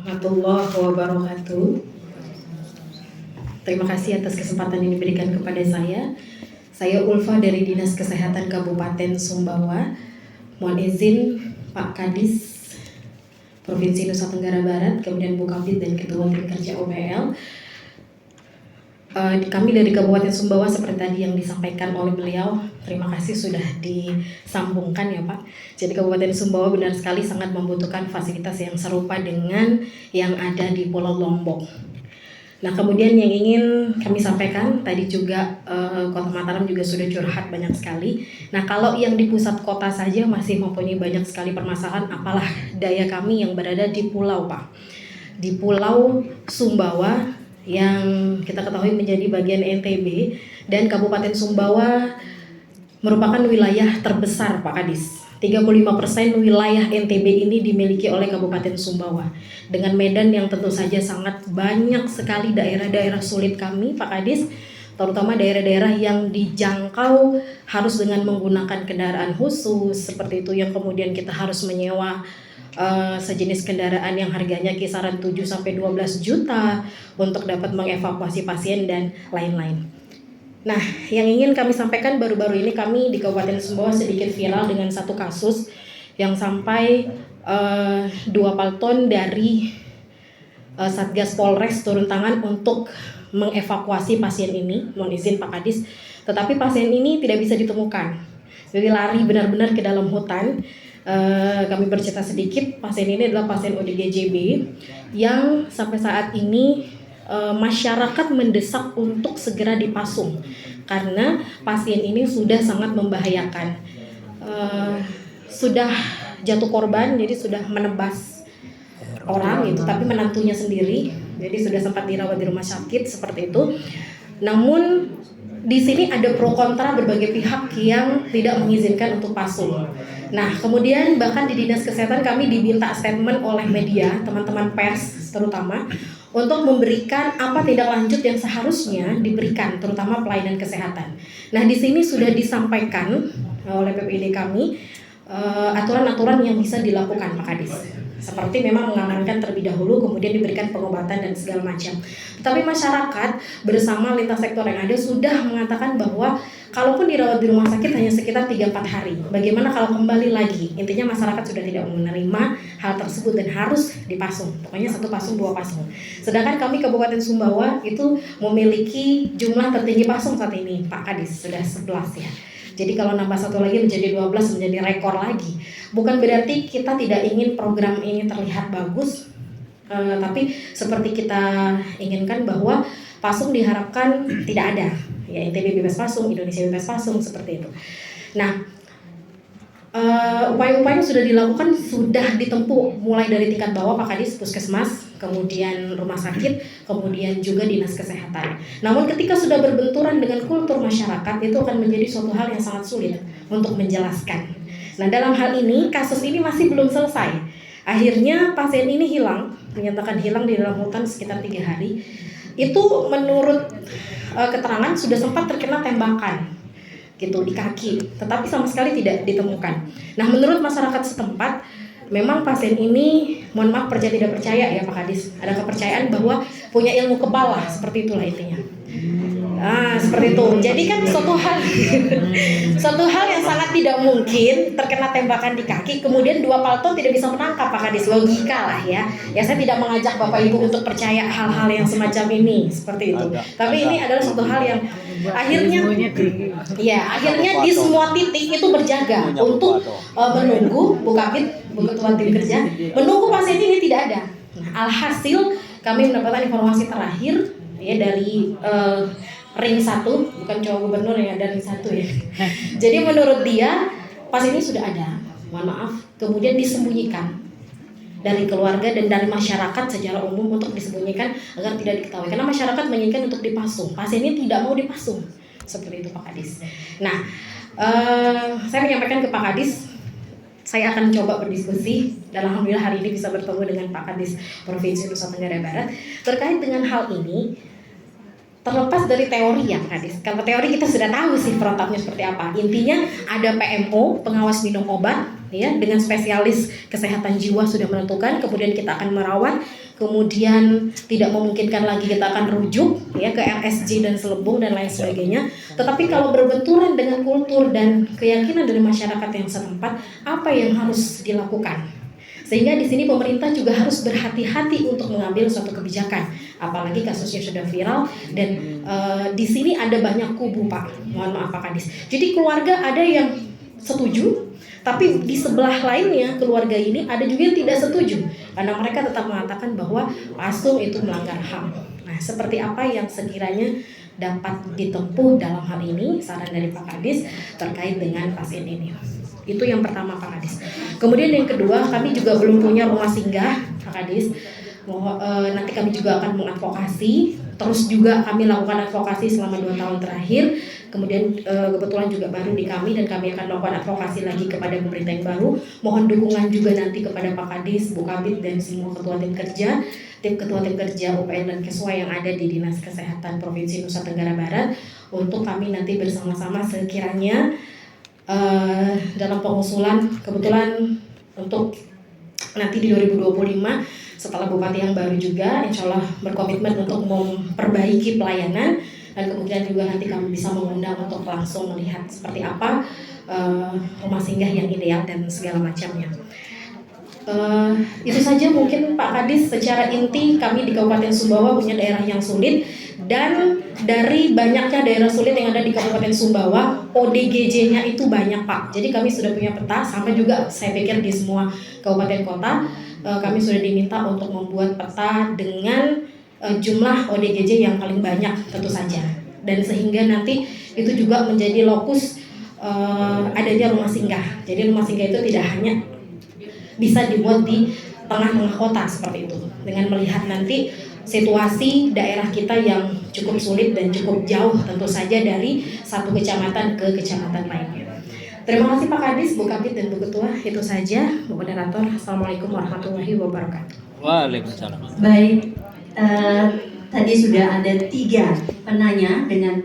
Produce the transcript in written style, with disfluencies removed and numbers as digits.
Warahmatullahi wabarakatuh. Terima kasih atas kesempatan yang diberikan kepada saya. Saya Ulfa dari Dinas Kesehatan Kabupaten Sumbawa. Mohon izin Pak Kadis Provinsi Nusa Tenggara Barat, kemudian Bu Kabid dan Ketua Tim Kerja OBL. Kami dari Kabupaten Sumbawa seperti tadi yang disampaikan oleh beliau, terima kasih sudah disambungkan ya Pak. Jadi Kabupaten Sumbawa benar sekali sangat membutuhkan fasilitas yang serupa dengan yang ada di Pulau Lombok. Nah kemudian yang ingin kami sampaikan tadi juga Kota Mataram juga sudah curhat banyak sekali. Nah kalau yang di pusat kota saja masih mempunyai banyak sekali permasalahan, apalah daya kami yang berada di pulau Pak. Di Pulau Sumbawa yang kita ketahui menjadi bagian NTB, dan Kabupaten Sumbawa merupakan wilayah terbesar Pak Kadis. 35% wilayah NTB ini dimiliki oleh Kabupaten Sumbawa, dengan medan yang tentu saja sangat banyak sekali daerah-daerah sulit kami Pak Kadis, terutama daerah-daerah yang dijangkau harus dengan menggunakan kendaraan khusus seperti itu, yang kemudian kita harus menyewa sejenis kendaraan yang harganya kisaran 7-12 juta untuk dapat mengevakuasi pasien dan lain-lain. Nah, yang ingin kami sampaikan baru-baru ini kami di Kabupaten Sumbawa sedikit viral dengan satu kasus yang sampai 2 palton dari Satgas Polres turun tangan untuk mengevakuasi pasien ini, mohon izin Pak Kadis, tetapi pasien ini tidak bisa ditemukan. Jadi lari benar-benar ke dalam hutan. Kami bercerita sedikit, pasien ini adalah pasien ODGJB yang sampai saat ini masyarakat mendesak untuk segera dipasung karena pasien ini sudah sangat membahayakan. Sudah jatuh korban, jadi sudah menebas orang gitu, tapi menantunya sendiri, jadi sudah sempat dirawat di rumah sakit seperti itu. Namun di sini ada pro kontra berbagai pihak yang tidak mengizinkan untuk pasung. Nah, kemudian bahkan di Dinas Kesehatan kami diminta statement oleh media, teman-teman pers terutama, untuk memberikan apa tindak lanjut yang seharusnya diberikan, terutama pelayanan kesehatan. Nah, di sini sudah disampaikan oleh PPID kami aturan-aturan yang bisa dilakukan Pak Kadis. Seperti memang mengamankan terlebih dahulu, kemudian diberikan pengobatan dan segala macam. Tetapi masyarakat bersama lintas sektor yang ada sudah mengatakan bahwa kalaupun dirawat di rumah sakit hanya sekitar 3-4 hari. Bagaimana kalau kembali lagi? Intinya masyarakat sudah tidak menerima hal tersebut dan harus dipasung. Pokoknya 1 pasung, 2 pasung. Sedangkan kami Kabupaten Sumbawa itu memiliki jumlah tertinggi pasung saat ini, Pak Kadis, sudah 11 ya. Jadi kalau nambah 1 lagi menjadi 12, menjadi rekor lagi. Bukan berarti kita tidak ingin program ini terlihat bagus, tapi seperti kita inginkan bahwa pasung diharapkan tidak ada. Ya, NTB bebas pasung, Indonesia bebas pasung, seperti itu. Nah, upaya-upaya sudah dilakukan, sudah ditempuh mulai dari tingkat bawah Pak Kadis, Puskesmas, kemudian rumah sakit, kemudian juga Dinas Kesehatan. Namun ketika sudah berbenturan dengan kultur masyarakat, itu akan menjadi suatu hal yang sangat sulit untuk menjelaskan. Nah, dalam hal ini, kasus ini masih belum selesai. Akhirnya pasien ini hilang, dinyatakan hilang di dalam hutan sekitar 3 hari. Itu menurut keterangan sudah sempat terkena tembakan gitu di kaki, tetapi sama sekali tidak ditemukan. Nah, menurut masyarakat setempat, memang pasien ini, mohon maaf percaya tidak percaya ya Pak Kadis, ada kepercayaan bahwa punya ilmu kebal lah, seperti itulah intinya. Seperti itu. Jadi kan suatu hal yang sangat tidak mungkin terkena tembakan di kaki, kemudian 2 palton tidak bisa menangkap Pak Kadis, logika lah ya. Ya saya tidak mengajak Bapak Ibu untuk percaya hal-hal yang semacam ini, seperti itu. Tapi ini adalah suatu hal yang akhirnya di semua titik itu berjaga untuk menunggu Bu Kabid, Bu Ketua Tim Kerja, menunggu pasien ini tidak ada. Nah, alhasil kami mendapatkan informasi terakhir ya dari ring 1, bukan cowok gubernur yang ada ring 1 ya. Jadi menurut dia pasien ini sudah ada, mohon maaf, kemudian disembunyikan dari keluarga dan dari masyarakat secara umum untuk disembunyikan agar tidak diketahui. Karena masyarakat menginginkan untuk dipasung, pasien ini tidak mau dipasung, seperti itu Pak Kadis. Nah, saya menyampaikan ke Pak Kadis, saya akan coba berdiskusi dan alhamdulillah hari ini bisa bertemu dengan Pak Kadis Provinsi Nusa Tenggara Barat terkait dengan hal ini. terlepas dari teori ya Kadis. Kalau teori kita sudah tahu sih protapnya seperti apa. Intinya ada PMO, pengawas minum obat, ya, dengan spesialis kesehatan jiwa sudah menentukan. Kemudian kita akan merawat. Kemudian tidak memungkinkan lagi kita akan rujuk ya ke RSJ dan selebung dan lain sebagainya. Tetapi kalau berbenturan dengan kultur dan keyakinan dari masyarakat yang setempat, apa yang harus dilakukan? Sehingga di sini pemerintah juga harus berhati-hati untuk mengambil suatu kebijakan, apalagi kasusnya sudah viral dan di sini ada banyak kubu Pak. Mohon maaf Pak Kadis. Jadi keluarga ada yang setuju, tapi di sebelah lainnya keluarga ini ada juga yang tidak setuju karena mereka tetap mengatakan bahwa pasung itu melanggar HAM. Nah, seperti apa yang sekiranya dapat ditempuh dalam hal ini, saran dari Pak Kadis terkait dengan pasien ini. Itu yang pertama Pak Kadis. Kemudian yang kedua, kami juga belum punya rumah singgah Pak Kadis. Nanti kami juga akan mengadvokasi. Terus juga kami lakukan advokasi selama 2 tahun terakhir. Kemudian kebetulan juga baru di kami dan kami akan melakukan advokasi lagi kepada pemerintah yang baru. Mohon dukungan juga nanti kepada Pak Kadis, Bu Kabid dan semua ketua tim kerja, ketua tim kerja UPN dan Keswa yang ada di Dinas Kesehatan Provinsi Nusa Tenggara Barat untuk kami nanti bersama-sama sekiranya dalam pengusulan kebetulan untuk nanti di 2025 setelah Bupati yang baru juga insya Allah berkomitmen untuk memperbaiki pelayanan dan kemudian juga nanti kami bisa mengundang untuk langsung melihat seperti apa rumah singgah yang ideal dan segala macamnya. Itu saja mungkin Pak Kadis. Secara inti kami di Kabupaten Sumbawa punya daerah yang sulit dan dari banyaknya daerah sulit yang ada di Kabupaten Sumbawa, ODGJ-nya itu banyak Pak. Jadi kami sudah punya peta, sama juga saya pikir di semua kabupaten kota kami sudah diminta untuk membuat peta dengan jumlah ODGJ yang paling banyak tentu saja. Dan sehingga nanti itu juga menjadi lokus adanya rumah singgah. Jadi rumah singgah itu tidak hanya bisa dibuat di tengah-tengah kota seperti itu. Dengan melihat nanti situasi daerah kita yang cukup sulit dan cukup jauh tentu saja dari satu kecamatan ke kecamatan lainnya. Terima kasih Pak Kadis, Bu Kabid dan Bu Ketua. Itu saja, Bu Moderator. Assalamualaikum warahmatullahi wabarakatuh. Waalaikumsalam. Baik, tadi sudah ada 3 penanya dengan